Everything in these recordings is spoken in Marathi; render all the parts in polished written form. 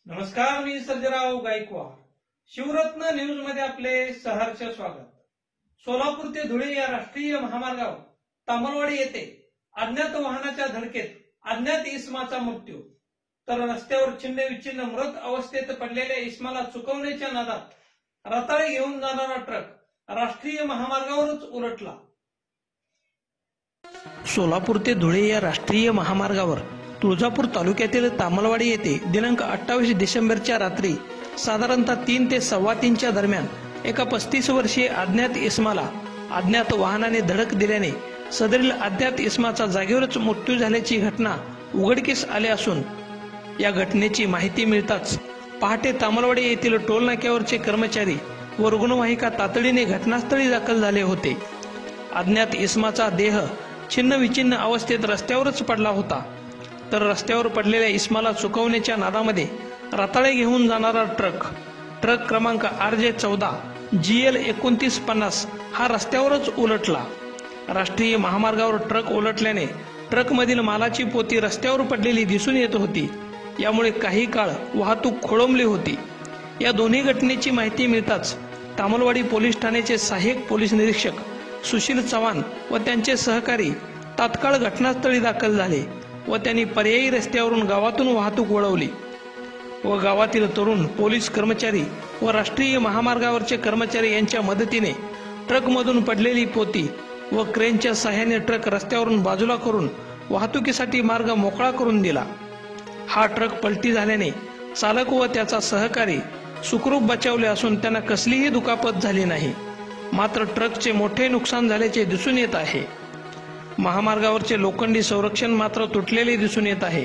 नमस्कार, मी सर्जराव गायकवाड. शिवरत्न न्यूज मध्ये आपले सहर्ष स्वागत. सोलापूर ते धुळे या राष्ट्रीय महामार्गावर तामलवाडी येथे अज्ञात वाहनाच्या धडकेत अज्ञात इसमाचा मृत्यू, तर रस्त्यावर छिन्न विच्छिन्न मृत अवस्थेत पडलेल्या इसमाला चुकवण्याच्या नादात रताळे घेऊन जाणारा ट्रक राष्ट्रीय महामार्गावरच उलटला. सोलापूर ते धुळे या राष्ट्रीय महामार्गावर तुळजापूर तालुक्यातील तामलवाडी येथे दिनांक 28 डिसेंबरच्या रात्री साधारणतः 3 ते 3:15 दरम्यान एका 35 वर्षीय अज्ञात इसमाला अज्ञात वाहनाने धडक दिल्याने सदरील अज्ञात इसमाचा जागेवरच मृत्यू झाल्याची घटना उघडकीस आली असून, या घटनेची माहिती मिळताच पहाटे तामलवाडी येथील टोल नाक्यावरचे कर्मचारी व रुग्णवाहिका तातडीने घटनास्थळी दाखल झाले होते. अज्ञात इसमाचा देह छिन्न विच्छिन्न अवस्थेत रस्त्यावरच पडला होता, तर रस्त्यावर पडलेल्या इसमाला चुकवण्याच्या नादामध्ये रताळे घेऊन जाणारा ट्रक क्रमांक RJ14 GL 2950 हा रस्त्यावरच उलटला. राष्ट्रीय महामार्गावर ट्रक उलटल्याने ट्रकमधील मालाची पोती रस्त्यावर पडलेली दिसून येत होती. यामुळे काही काळ वाहतूक खोळंबली होती. या दोन्ही घटनेची माहिती मिळताच तामलवाडी पोलीस ठाण्याचे सहाय्यक पोलीस निरीक्षक सुशील चव्हाण व त्यांचे सहकारी तात्काळ घटनास्थळी दाखल झाले व त्यांनी पर्यायी रस्त्यावरून गावातून वाहतूक वळवली व गावातील तरुण, पोलीस कर्मचारी व राष्ट्रीय महामार्गावरचे कर्मचारी यांच्या मदतीने ट्रकमधून पडलेली पोती व क्रेनच्या सहाय्याने ट्रक रस्त्यावरून बाजूला करून वाहतुकीसाठी मार्ग मोकळा करून दिला. हा ट्रक पलटी झाल्याने चालक व त्याचा सहकारी सुखरूप बचावले असून त्यांना कसलीही दुखापत झाली नाही. मात्र ट्रकचे मोठे नुकसान झाल्याचे दिसून येत आहे. महामार्गावरचे लोखंडी संरक्षण मात्र तुटलेले दिसून येत आहे.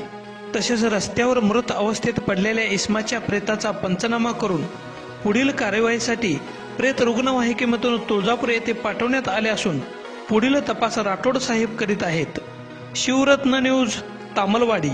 तसेच रस्त्यावर मृत अवस्थेत पडलेल्या इसमाच्या प्रेताचा पंचनामा करून पुढील कार्यवाहीसाठी प्रेत रुग्णवाहिकेमधून तुळजापूर येथे पाठवण्यात आले असून पुढील तपास राठोड साहेब करीत आहेत. शिवरत्न न्यूज, तामलवाडी.